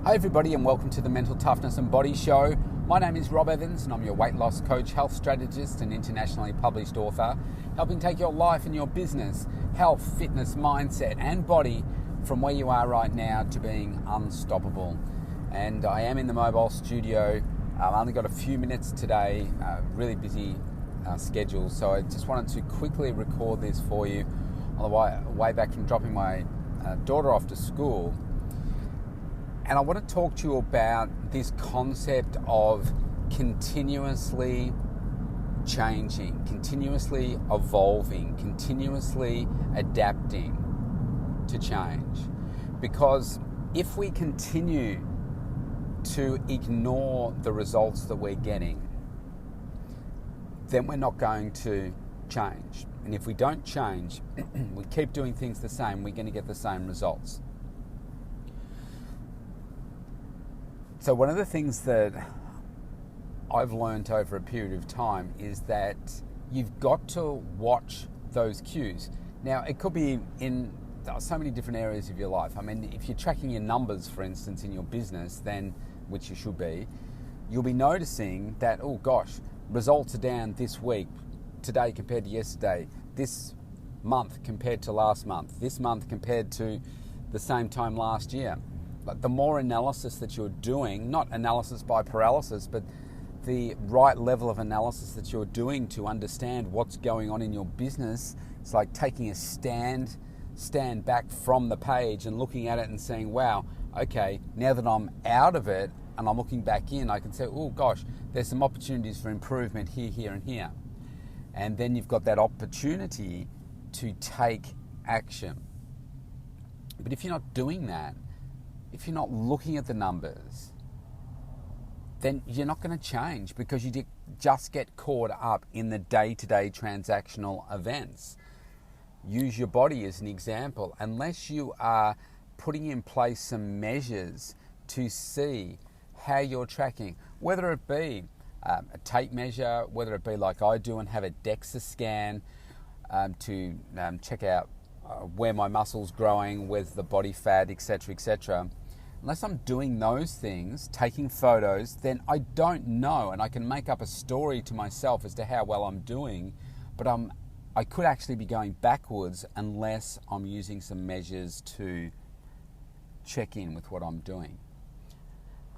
Hi everybody and welcome to the Mental Toughness and Body Show. My name is Rob Evans and I'm your weight loss coach, health strategist and internationally published author, helping take your life and your business, health, fitness, mindset and body from where you are right now to being unstoppable. And I am in the mobile studio. I've only got a few minutes today, really busy schedule, so I just wanted to quickly record this for you on the way back from dropping my daughter off to school. And I want to talk to you about this concept of continuously changing, continuously evolving, continuously adapting to change. Because if we continue to ignore the results that we're getting, then we're not going to change. And if we don't change, we keep doing things the same, we're going to get the same results. So one of the things that I've learned over a period of time is that you've got to watch those cues. Now, it could be in so many different areas of your life. I mean, if you're tracking your numbers, for instance, in your business, then, which you should be, you'll be noticing that, oh gosh, results are down this week, today compared to yesterday, this month compared to last month, this month compared to the same time last year. But the more analysis that you're doing, not analysis by paralysis, but the right level of analysis that you're doing to understand what's going on in your business, it's like taking a stand back from the page and looking at it and saying, wow, okay, now that I'm out of it and I'm looking back in, I can say, oh gosh, there's some opportunities for improvement here, here, and here. And then you've got that opportunity to take action. But if you're not doing that, if you're not looking at the numbers, then you're not going to change because you just get caught up in the day-to-day transactional events. Use your body as an example. Unless you are putting in place some measures to see how you're tracking, whether it be a tape measure, whether it be like I do and have a DEXA scan to check out where my muscle's growing, where's the body fat, etc., etc. Unless I'm doing those things, taking photos, then I don't know, and I can make up a story to myself as to how well I'm doing, but I could actually be going backwards unless I'm using some measures to check in with what I'm doing.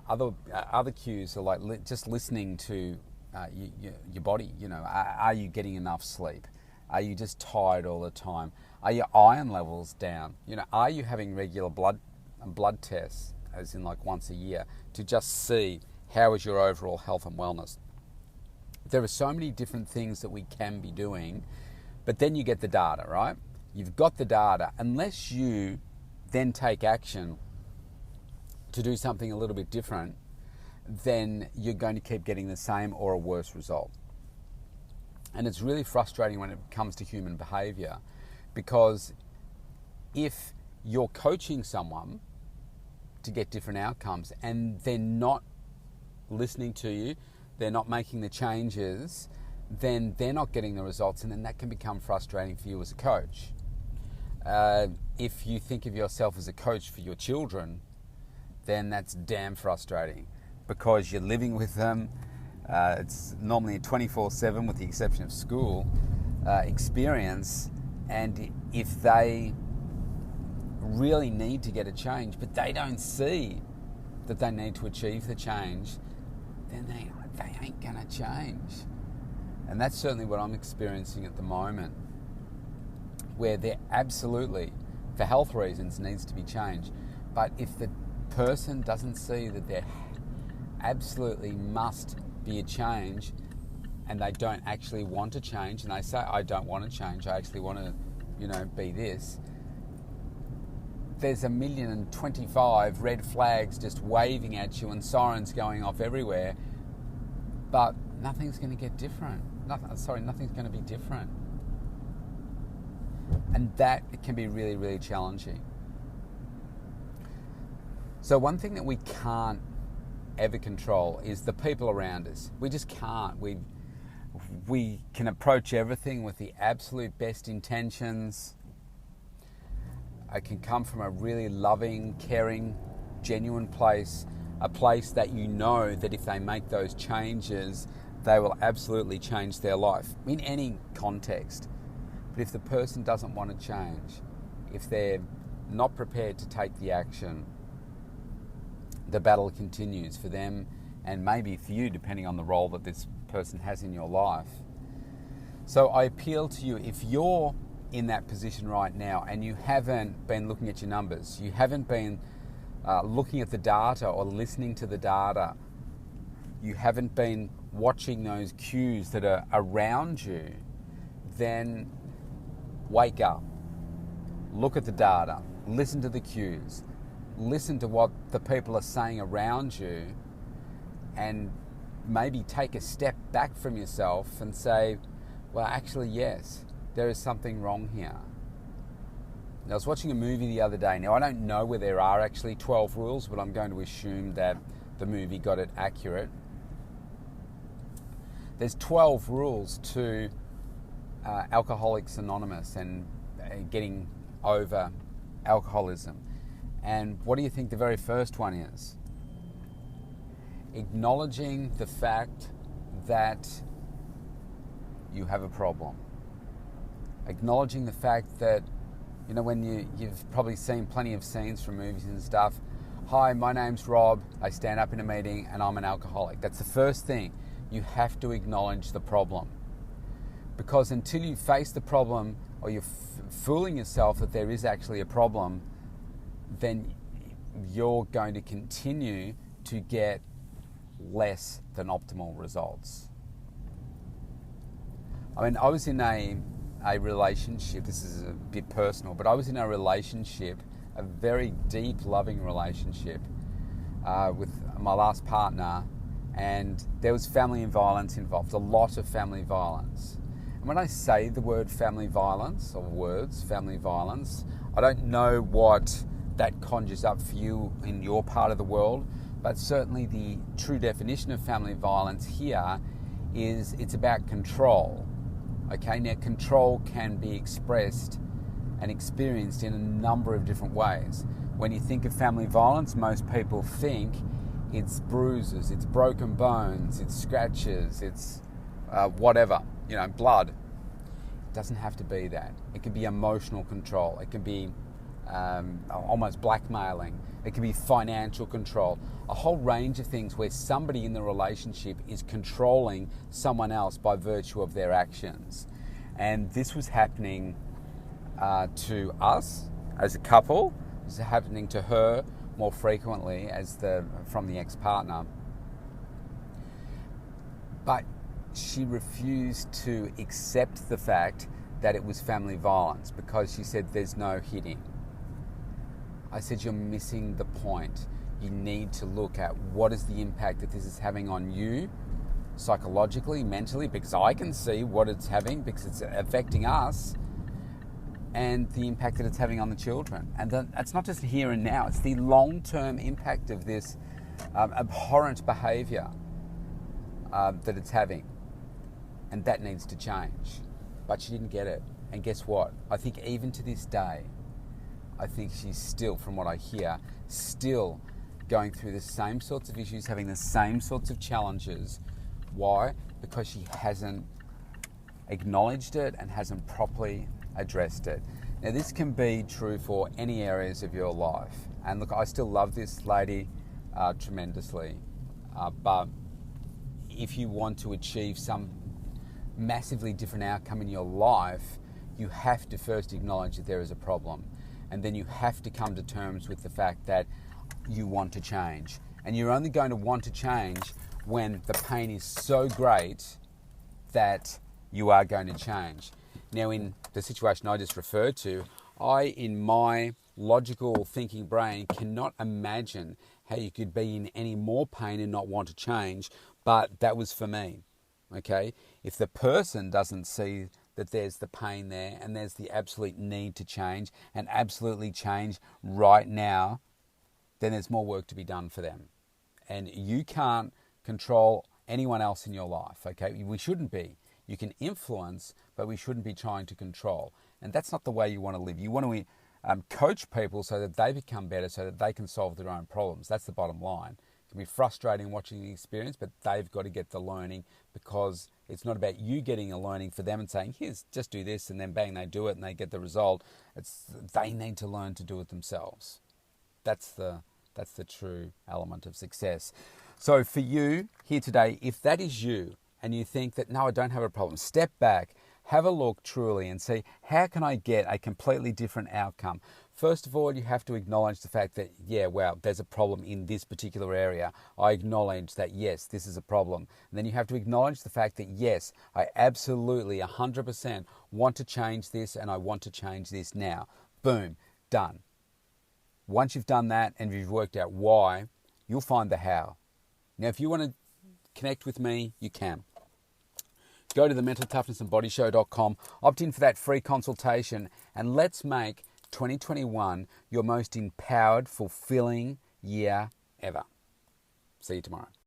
Other cues are like just listening to your body. You know, are you getting enough sleep? Are you just tired all the time? Are your iron levels down? You know, are you having regular blood tests, as in like once a year, to just see how is your overall health and wellness? There are so many different things that we can be doing, but then you get the data, right? You've got the data. Unless you then take action to do something a little bit different, then you're going to keep getting the same or a worse result. And it's really frustrating when it comes to human behavior, because if you're coaching someone to get different outcomes and they're not listening to you, they're not making the changes, then they're not getting the results, and then that can become frustrating for you as a coach. If you think of yourself as a coach for your children, then that's damn frustrating because you're living with them. It's normally a 24/7, with the exception of school, experience. And if they really need to get a change, but they don't see that they need to achieve the change, then they ain't gonna change. And that's certainly what I'm experiencing at the moment, where there absolutely, for health reasons, needs to be change. But if the person doesn't see that there absolutely must be a change, and they don't actually want to change, and they say, I don't want to change, I actually want to, be this, there's 1,025,000 red flags just waving at you and sirens going off everywhere, but nothing's going to get different. Nothing's going to be different. And that can be really, really challenging. So one thing that we can't ever control is the people around us. We just can't. We can approach everything with the absolute best intentions. I can come from a really loving, caring genuine place, a place that you know that if they make those changes, they will absolutely change their life in any context. But if the person doesn't want to change, if they're not prepared to take the action, the battle continues for them and maybe for you, depending on the role that this person has in your life. So I appeal to you, if you're in that position right now and you haven't been looking at your numbers, you haven't been looking at the data or listening to the data, you haven't been watching those cues that are around you, then wake up. Look at the data, listen to the cues, listen to what the people are saying around you, and maybe take a step back from yourself and say, well, actually, yes, there is something wrong here. Now, I was watching a movie the other day. Now, I don't know whether there are actually 12 rules, but I'm going to assume that the movie got it accurate. There's 12 rules to Alcoholics Anonymous and getting over alcoholism. And what do you think the very first one is? Acknowledging the fact that you have a problem. Acknowledging the fact that, you know, when you've probably seen plenty of scenes from movies and stuff. Hi, my name's Rob. I stand up in a meeting and I'm an alcoholic. That's the first thing. You have to acknowledge the problem. Because until you face the problem, or you're fooling yourself that there is actually a problem, then you're going to continue to get less than optimal results. I mean, I was in a relationship, this is a bit personal, but I was in a relationship, a very deep, loving relationship with my last partner, and there was family violence involved, a lot of family violence. And when I say the word family violence, or words, family violence, I don't know what that conjures up for you in your part of the world, but certainly the true definition of family violence here is it's about control. Okay, now control can be expressed and experienced in a number of different ways. When you think of family violence, most people think it's bruises, it's broken bones, it's scratches, it's whatever, you know, blood. It doesn't have to be that. It can be emotional control. It can be almost blackmailing. It can be financial control. A whole range of things where somebody in the relationship is controlling someone else by virtue of their actions. And this was happening to us as a couple. This is happening to her more frequently from the ex-partner. But she refused to accept the fact that it was family violence because she said there's no hitting. I said, you're missing the point. You need to look at what is the impact that this is having on you psychologically, mentally, because I can see what it's having because it's affecting us, and the impact that it's having on the children. And that's not just here and now, it's the long-term impact of this abhorrent behaviour that it's having. And that needs to change. But she didn't get it. And guess what? I think even to this day, I think she's still, from what I hear, still going through the same sorts of issues, having the same sorts of challenges. Why? Because she hasn't acknowledged it and hasn't properly addressed it. Now, this can be true for any areas of your life. And look, I still love this lady tremendously. But if you want to achieve some massively different outcome in your life, you have to first acknowledge that there is a problem. And then you have to come to terms with the fact that you want to change. And you're only going to want to change when the pain is so great that you are going to change. Now, in the situation I just referred to, I, in my logical thinking brain, cannot imagine how you could be in any more pain and not want to change, but that was for me, okay? If the person doesn't see that there's the pain there and there's the absolute need to change and absolutely change right now, then there's more work to be done for them. And you can't control anyone else in your life, okay? We shouldn't be. You can influence, but we shouldn't be trying to control. And that's not the way you want to live. You want to coach people so that they become better, so that they can solve their own problems. That's the bottom line. It can be frustrating watching the experience, but they've got to get the learning, because it's not about you getting a learning for them and saying, here's, just do this, and then bang, they do it and they get the result. They need to learn to do it themselves. That's the true element of success. So for you here today, if that is you and you think that, no, I don't have a problem, step back, have a look truly and see, how can I get a completely different outcome? First of all, you have to acknowledge the fact that, yeah, wow, there's a problem in this particular area. I acknowledge that, yes, this is a problem. And then you have to acknowledge the fact that, yes, I absolutely 100% want to change this, and I want to change this now. Boom, done. Once you've done that and you've worked out why, you'll find the how. Now, if you want to connect with me, you can. Go to the mentaltoughnessandbodyshow.com, opt in for that free consultation, and let's make 2021 your most empowered, fulfilling year ever. See you tomorrow.